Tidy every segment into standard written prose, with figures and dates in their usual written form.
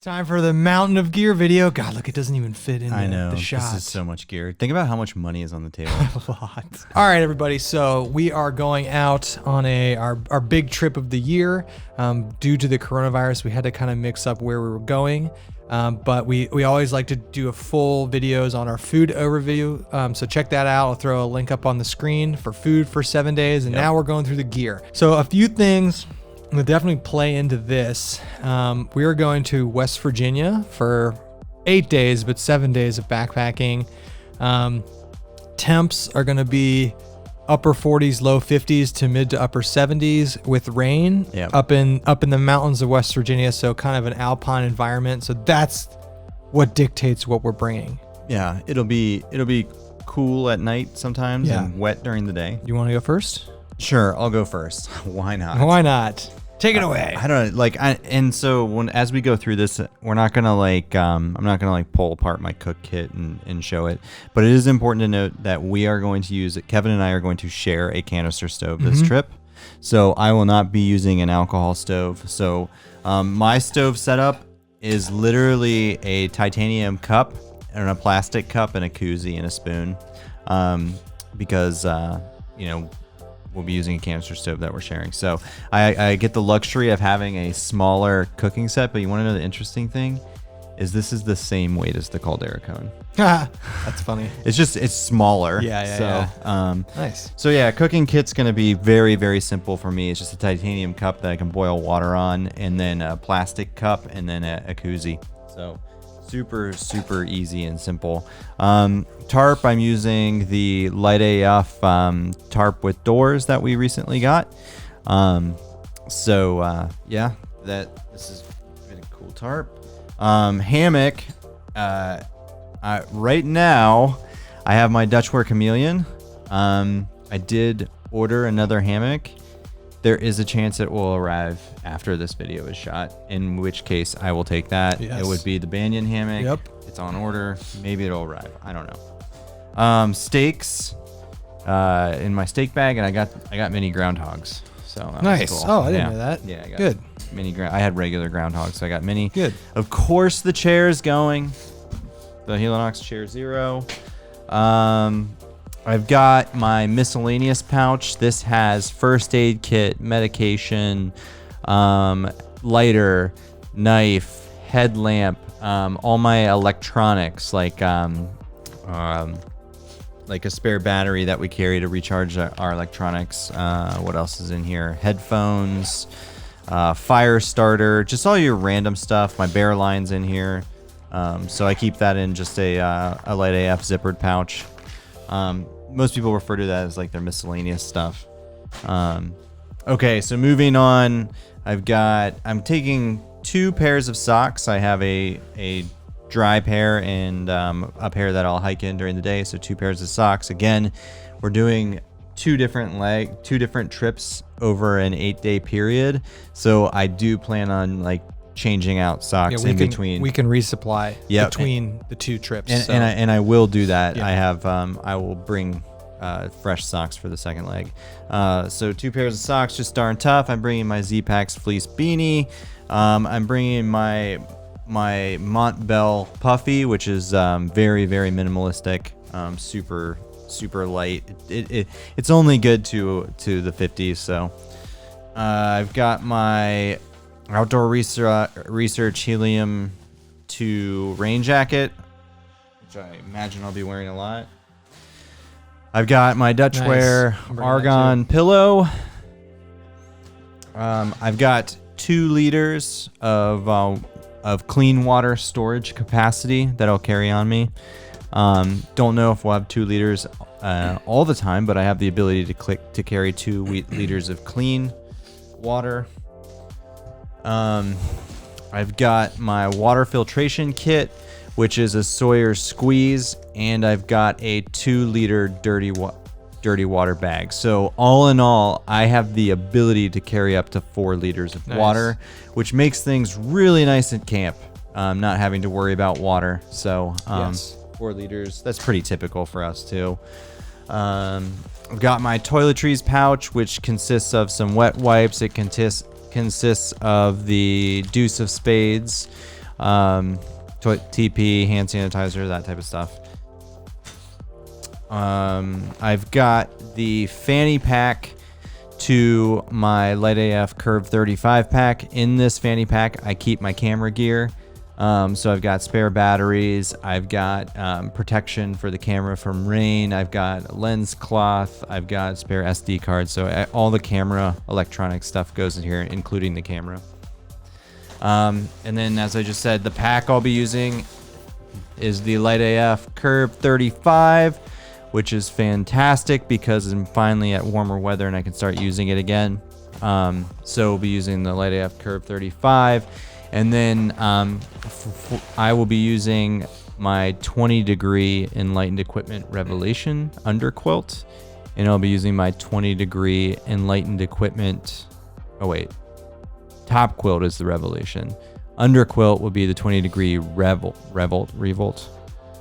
Time for the mountain of gear video. God, look, it doesn't even fit in the shot. This is so much gear. Think about how much money is on the table. A lot. All right, everybody. So we are going out on our big trip of the year. Due to the coronavirus, we had to kind of mix up where we were going. But we always like to do a full videos on our food overview. So check that out. I'll throw a link up on the screen for food for 7 days. And now we're going through the gear. So a few things will definitely play into this. We are going to West Virginia for 8 days, but 7 days of backpacking. Temps are going to be upper 40s, low 50s to mid to upper 70s with rain up in the mountains of West Virginia. So kind of an alpine environment. So that's what dictates what we're bringing. Yeah, it'll be cool at night sometimes and wet during the day. You want to go first? Sure, I'll go first. Why not? Why not? Take it away. I don't know, and so as we go through this, we're not gonna I'm not gonna pull apart my cook kit and show it, but it is important to note that we are going to use it. Kevin and I are going to share a canister stove this trip, so I will not be using an alcohol stove. So my stove setup is literally a titanium cup and a plastic cup and a koozie and a spoon, because we'll be using a canister stove that we're sharing. So I get the luxury of having a smaller cooking set, but you want to know the interesting thing is this is the same weight as the Caldera cone. That's funny. It's smaller. Nice. So yeah, cooking kit's going to be very, very simple for me. It's just a titanium cup that I can boil water on, and then a plastic cup, and then a koozie. So super, super easy and simple. Tarp, I'm using the Light AF tarp with doors that we recently got. This is a cool tarp. Hammock, right now I have my Dutchware Chameleon. I did order another hammock. There is a chance it will arrive after this video is shot, in which case I will take that. Yes. It would be the Banyan hammock. Yep. It's on order. Maybe it'll arrive. I don't know. Steaks in my steak bag, and I got mini groundhogs. So that nice. was cool. Oh, I didn't know that. Yeah, I got good. I had regular groundhogs, so I got mini. Good. Of course, the chair is going. The Helinox Chair Zero. I've got my miscellaneous pouch. This has first aid kit, medication, lighter, knife, headlamp, all my electronics, like a spare battery that we carry to recharge our electronics. What else is in here? Headphones, fire starter, just all your random stuff. My bear line's in here. So I keep that in just a Light AF zippered pouch. Most people refer to that as like their miscellaneous stuff. Okay, so moving on, I'm taking 2 pairs of socks. I have a dry pair and a pair that I'll hike in during the day. So 2 pairs of socks. Again, we're doing 2 different trips over an 8-day period. So I do plan on changing out socks in between. We can resupply between the 2 trips. And I will do that. Yeah. I will bring fresh socks for the second leg. So 2 pairs of socks, just darn tough. I'm bringing my Z-Packs fleece beanie. I'm bringing my Montbell puffy, which is very, very minimalistic, super, super light. It's only good to the 50s. So I've got my Outdoor Research Helium 2 rain jacket, which I imagine I'll be wearing a lot. I've got my Dutchware Argon pillow. I've got 2 liters of clean water storage capacity that I'll carry on me. Don't know if we'll have 2 liters all the time, but I have the ability to carry 2 liters of clean water. I've got my water filtration kit, which is a Sawyer squeeze, and I've got a 2-liter dirty water bag. So all in all, I have the ability to carry up to 4 liters of water, which makes things really nice at camp, not having to worry about water. So 4 liters, that's pretty typical for us too. I've got my Toiletries Pouch, which consists of some wet wipes. It consists of the Deuce of Spades, TP, hand sanitizer, that type of stuff. I've got the Fanny Pack to my Light AF Curve 35 pack. In this Fanny Pack, I keep my camera gear. So I've got spare batteries. I've got protection for the camera from rain. I've got lens cloth. I've got spare SD cards. So all the camera electronic stuff goes in here, including the camera. And then, as I just said, the pack I'll be using is the Light AF Curve 35, which is fantastic because I'm finally at warmer weather and I can start using it again. So we'll be using the Light AF Curve 35. And then I will be using my 20 degree Enlightened Equipment Revelation underquilt. And I'll be using my 20 degree Enlightened Equipment. Oh, wait. Top quilt is the Revelation. Underquilt will be the 20 degree Revolt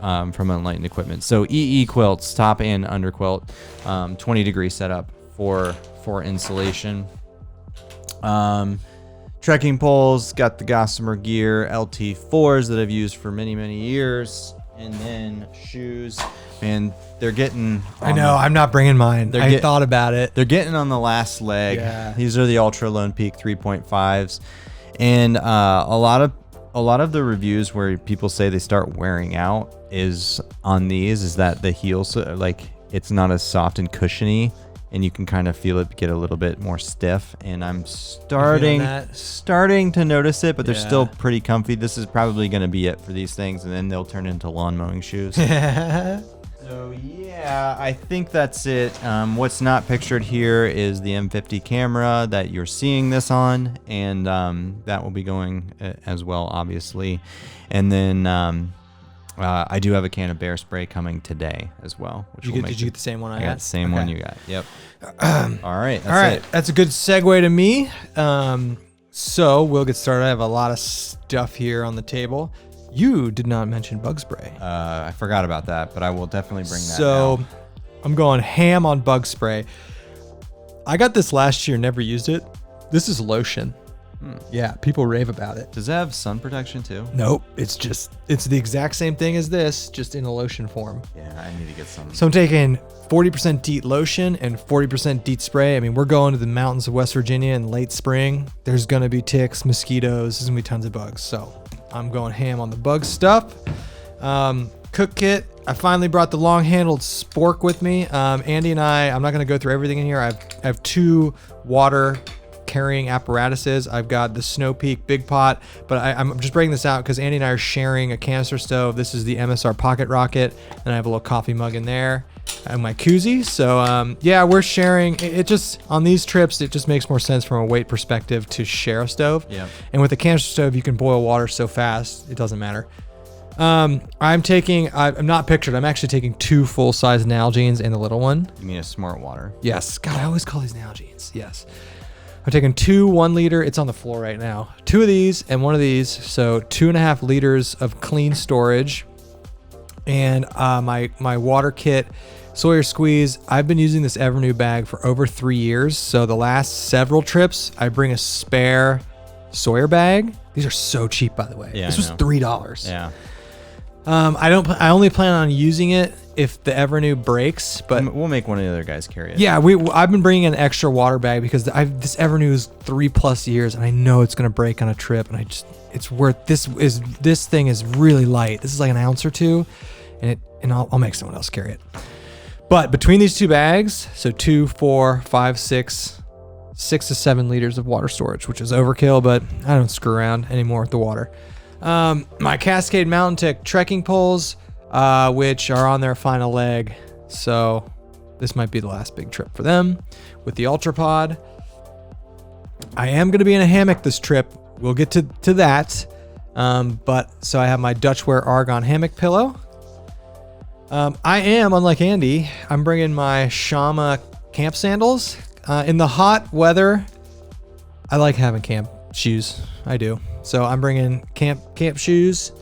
from Enlightened Equipment. So EE quilts, top and underquilt, 20 degree setup for insulation. Trekking poles, got the Gossamer Gear LT4s that I've used for many, many years. And then shoes, and they're getting... I know, I'm not bringing mine. I thought about it. They're getting on the last leg. Yeah. These are the Ultra Lone Peak 3.5s. And a lot of the reviews where people say they start wearing out is on these, is that the heels, like, it's not as soft and cushiony. And you can kind of feel it get a little bit more stiff, and I'm starting to notice it, but they're still pretty comfy. This is probably going to be it for these things, and then they'll turn into lawn mowing shoes. So yeah, I think that's it. What's not pictured here is the M50 camera that you're seeing this on, and that will be going as well, obviously. And then I do have a can of bear spray coming today as well. Which Did you get the same one I got? I got the same one you got. Yep. All right. That's it. That's a good segue to me. So we'll get started. I have a lot of stuff here on the table. You did not mention bug spray. I forgot about that, but I will definitely bring that. So now. I'm going ham on bug spray. I got this last year, never used it. This is lotion. Yeah, people rave about it. Does it have sun protection too? Nope. It's the exact same thing as this, just in a lotion form. Yeah, I need to get some. So I'm taking 40% DEET lotion and 40% DEET spray. I mean, we're going to the mountains of West Virginia in late spring. There's going to be ticks, mosquitoes. There's going to be tons of bugs. So I'm going ham on the bug stuff. Cook kit. I finally brought the long-handled spork with me. Andy and I'm not going to go through everything in here. I have 2 water carrying apparatuses. I've got the Snow Peak Big Pot, but I'm just breaking this out because Andy and I are sharing a canister stove. This is the Msr Pocket Rocket, and I have a little coffee mug in there and my koozie. So yeah, we're sharing. It just, on these trips, it just makes more sense from a weight perspective to share a stove. Yeah. And with a canister stove, you can boil water so fast, it doesn't matter. I'm not pictured. I'm actually taking 2 full-size Nalgene's and the little one. You mean a smart water? Yes. God, I always call these Nalgene's. Yes. I'm taking 2 1 liter. It's on the floor right now. 2 of these and 1 of these. So 2.5 liters of clean storage. And my water kit, Sawyer Squeeze. I've been using this Evernew bag for over 3 years. So the last several trips, I bring a spare Sawyer bag. These are so cheap, by the way. Yeah, this was $3. Yeah. I only plan on using it if the Evernew breaks, but We'll make one of the other guys carry it. yeah, I've been bringing an extra water bag because this Evernew is 3+ years, and I know it's gonna break on a trip, and it's worth this thing is really light. This is like an ounce or 2, and I'll make someone else carry it. But between these 2 bags, so 2, 4, 5, 6 to 7 liters of water storage, which is overkill, but I don't screw around anymore with the water. My Cascade Mountain Tech trekking poles, which are on their final leg. So this might be the last big trip for them with the Ultra Pod. I am going to be in a hammock this trip. We'll get to that. But so I have my Dutchware Argon hammock pillow. I am, unlike Andy, I'm bringing my Shama camp sandals. In the hot weather, I like having camp shoes. I do. So I'm bringing camp shoes.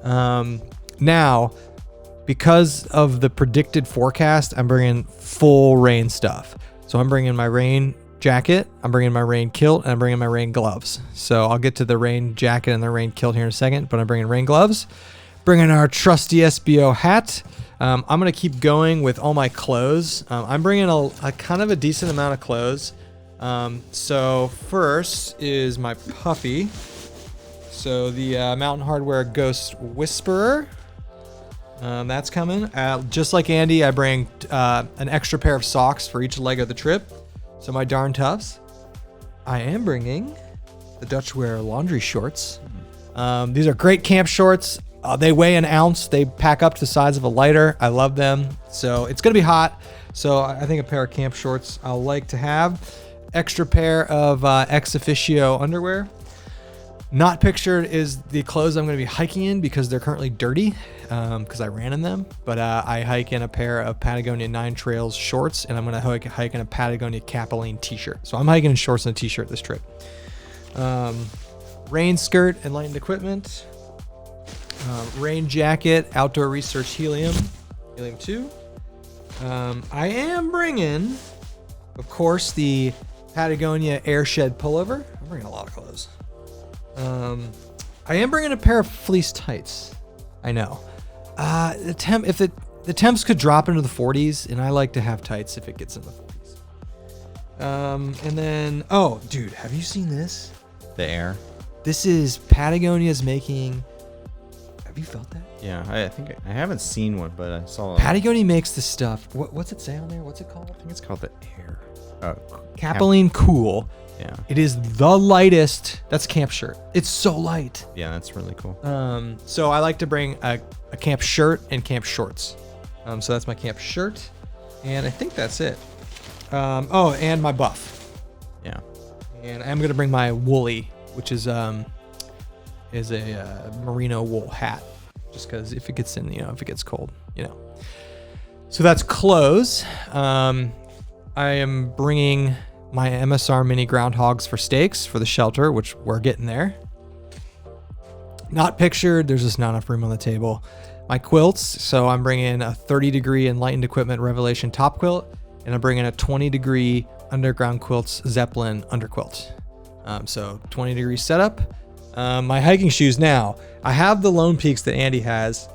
Now, because of the predicted forecast, I'm bringing full rain stuff. So I'm bringing my rain jacket, I'm bringing my rain kilt, and I'm bringing my rain gloves. So I'll get to the rain jacket and the rain kilt here in a second, but I'm bringing rain gloves, bringing our trusty SBO hat. I'm going to keep going with all my clothes. I'm bringing a kind of a decent amount of clothes. So first is my puffy. So the Mountain Hardwear Ghost Whisperer. That's coming. Just like Andy, I bring an extra pair of socks for each leg of the trip. So my darn toughs. I am bringing the Dutchwear laundry shorts. These are great camp shorts. They weigh an ounce. They pack up to the size of a lighter. I love them. So it's going to be hot. So I think a pair of camp shorts I'll like to have. Extra pair of ex officio underwear. Not pictured is the clothes I'm going to be hiking in because they're currently dirty because I ran in them. But I hike in a pair of Patagonia 9 Trails shorts, and I'm going to hike in a Patagonia Capilene t-shirt. So I'm hiking in shorts and a t-shirt this trip. Rain skirt and lightened equipment. Rain jacket, outdoor research helium 2. I am bringing, of course, the Patagonia Airshed pullover. I'm bringing a lot of clothes. I am bringing a pair of fleece tights. I know. If the temps could drop into the 40s, and I like to have tights if it gets in the 40s. And then, oh, dude, have you seen this? The air. This is Patagonia's making. Have you felt that? Yeah, I think I haven't seen one, but I saw. Patagonia makes this stuff. What's it say on there? What's it called? I think it's called the air. Capilene Cool. Yeah. It is the lightest. That's camp shirt. It's so light. Yeah, that's really cool. So I like to bring a camp shirt and camp shorts. So that's my camp shirt, and I think that's it. Oh, and my buff. Yeah. And I'm gonna bring my woolly, which is a merino wool hat, just because if it gets in, if it gets cold, So that's clothes. I am bringing my MSR mini groundhogs for steaks for the shelter, which we're getting there. Not pictured. There's just not enough room on the table. My quilts. So I'm bringing a 30-degree Enlightened Equipment Revelation top quilt, and I'm bringing a 20-degree Underground Quilts Zeppelin underquilt. So 20-degree setup. My hiking shoes now. I have the Lone Peaks that Andy has.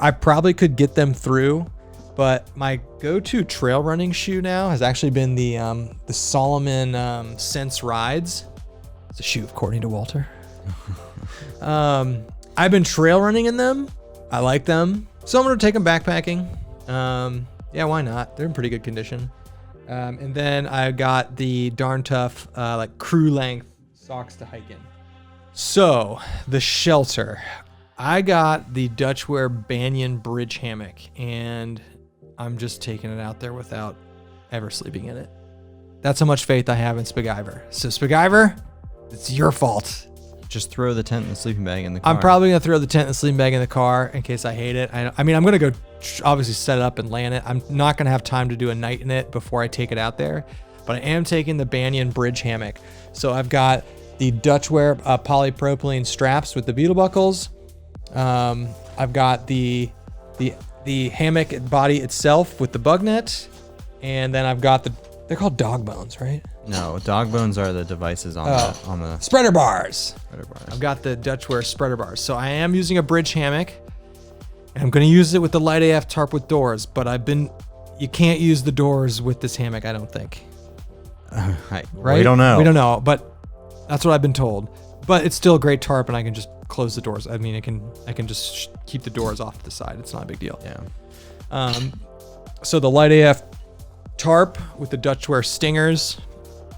I probably could get them through, but my go-to trail running shoe now has actually been the Solomon Sense Rides. It's a shoe according to Walter. I've been trail running in them. I like them, so I'm gonna take them backpacking. Yeah, why not? They're in pretty good condition. And then I got the darn tough like crew length socks to hike in. So the shelter, I got the Dutchwear Banyan bridge hammock, and I'm just taking it out there without ever sleeping in it. That's how much faith I have in Spaguyver. So Spaguyver, it's your fault. Just throw the tent and the sleeping bag in the car. I'm probably gonna throw the tent and the sleeping bag in the car in case I hate it. I mean, I'm gonna go obviously set it up and land it. I'm not gonna have time to do a night in it before I take it out there, but I am taking the Banyan bridge hammock. So I've got the Dutchwear polypropylene straps with the beetle buckles. I've got the hammock body itself with the bug net, and then I've got they're called dog bones, right? No, dog bones are the devices on the spreader bars. Spreader bars. I've got the Dutchwear spreader bars. So I am using a bridge hammock, and I'm going to use it with the light AF tarp with doors, but you can't use the doors with this hammock, I don't think. Right? We don't know, but that's what I've been told. But it's still a great tarp, and I can just close the doors. I mean, I can just keep the doors off to the side. It's not a big deal. Yeah. So the light AF tarp with the Dutchwear stingers.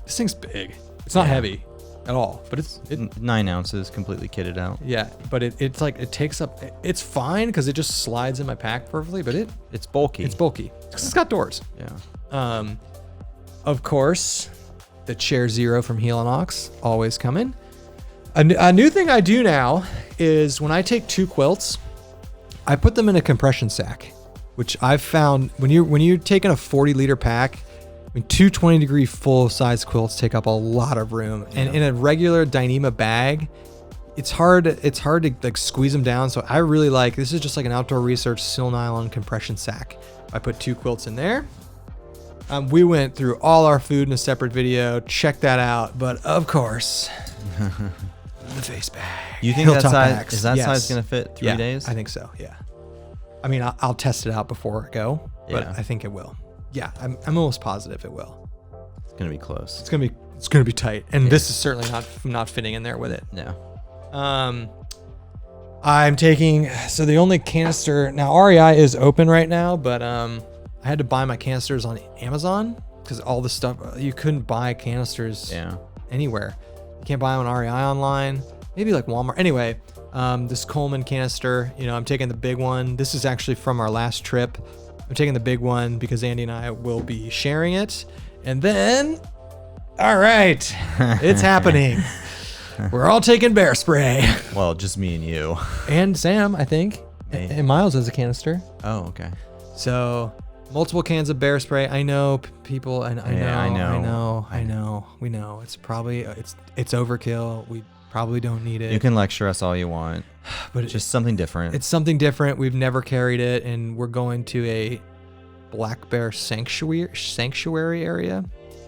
This thing's big. It's not heavy at all, but it's 9 ounces, completely kitted out. Yeah, but it's like it takes up. It's fine because it just slides in my pack perfectly, but it's bulky. It's bulky because it's got doors. Yeah. Of course, the Chair Zero from Heel and Ox always coming. A new thing I do now is when I take 2 quilts, I put them in a compression sack, which I've found when you're taking a 40-liter pack, I mean, 2 20-degree full-size quilts take up a lot of room, and in a regular Dyneema bag, it's hard to like squeeze them down. So I really like this is just like an Outdoor Research Sil Nylon compression sack. I put 2 quilts in there. We went through all our food in a separate video. Check that out. But of course, the face bag. You think that Hilltop size bags. is that Yes. size gonna fit 3 days? I think so. Yeah. I mean, I'll test it out before I go, but Yeah. I think it will. Yeah, I'm almost positive it will. It's gonna be close. It's gonna be tight, and this is certainly not fitting in there with it. No. I'm taking, so the only canister now, REI is open right now, but I had to buy my canisters on Amazon because all the stuff you couldn't buy canisters anywhere. You can't buy them on REI online, maybe like Walmart. Anyway, this Coleman canister, I'm taking the big one. This is actually from our last trip. I'm taking the big one because Andy and I will be sharing it. And then, all right, it's happening. We're all taking bear spray. Well, just me and you. And Sam, I think. Hey. And Miles has a canister. Oh, okay. So multiple cans of bear spray. I know people, and I know. We know it's probably it's overkill. We probably don't need it. You can lecture us all you want, but it's just something different. It's something different. We've never carried it, and we're going to a black bear sanctuary area.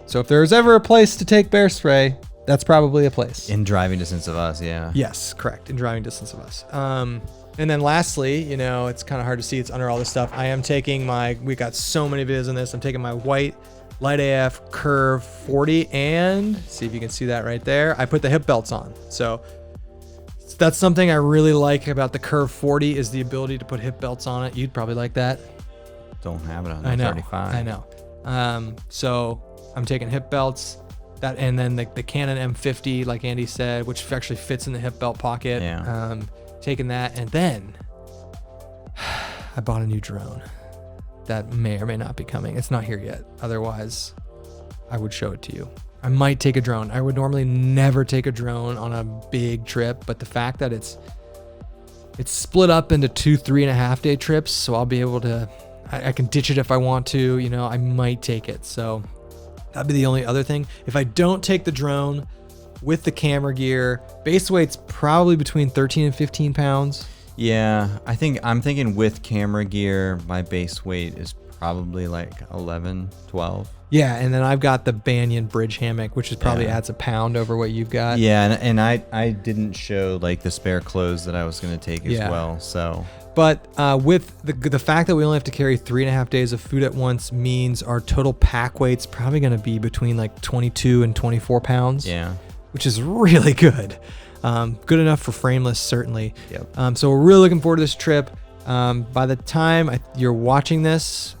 So if there's ever a place to take bear spray, that's probably a place. In driving distance of us, yeah. Yes, correct. In driving distance of us. And then lastly, it's kind of hard to see. It's under all this stuff. I am taking we got so many videos on this. I'm taking my white Light AF Curve 40 and see if you can see that right there. I put the hip belts on. So that's something I really like about the Curve 40 is the ability to put hip belts on it. You'd probably like that. Don't have it on the I know, 35. I know. So I'm taking hip belts. That and then the Canon M50, like Andy said, which actually fits in the hip belt pocket. Yeah. Taking that, and then I bought a new drone that may or may not be coming. It's not here yet. Otherwise, I would show it to you. I might take a drone. I would normally never take a drone on a big trip, but the fact that it's split up into 2 3.5 day trips, so I'll be able to. I can ditch it if I want to. I might take it. So. That'd be the only other thing. If I don't take the drone with the camera gear, base weight's probably between 13 and 15 pounds. Yeah, I'm thinking with camera gear, my base weight is probably like 11, 12. Yeah, and then I've got the Banyan bridge hammock, which is probably adds a pound over what you've got. Yeah, and I didn't show like the spare clothes that I was going to take as well, so... But with the fact that we only have to carry 3.5 days of food at once means our total pack weight's probably going to be between like 22 and 24 pounds. Yeah. Which is really good. Good enough for frameless, certainly. Yep. So we're really looking forward to this trip. By the time you're watching this,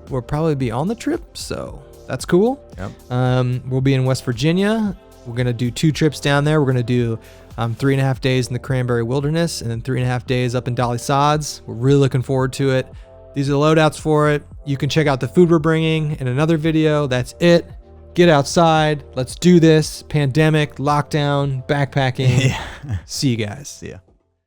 we'll probably be on the trip. So that's cool. Yep. We'll be in West Virginia. We're going to do 2 trips down there. We're going to do 3.5 days in the Cranberry Wilderness and then 3.5 days up in Dolly Sods. We're really looking forward to it. These are the loadouts for it. You can check out the food we're bringing in another video. That's it. Get outside. Let's do this. Pandemic, lockdown, backpacking. Yeah. See you guys. See ya.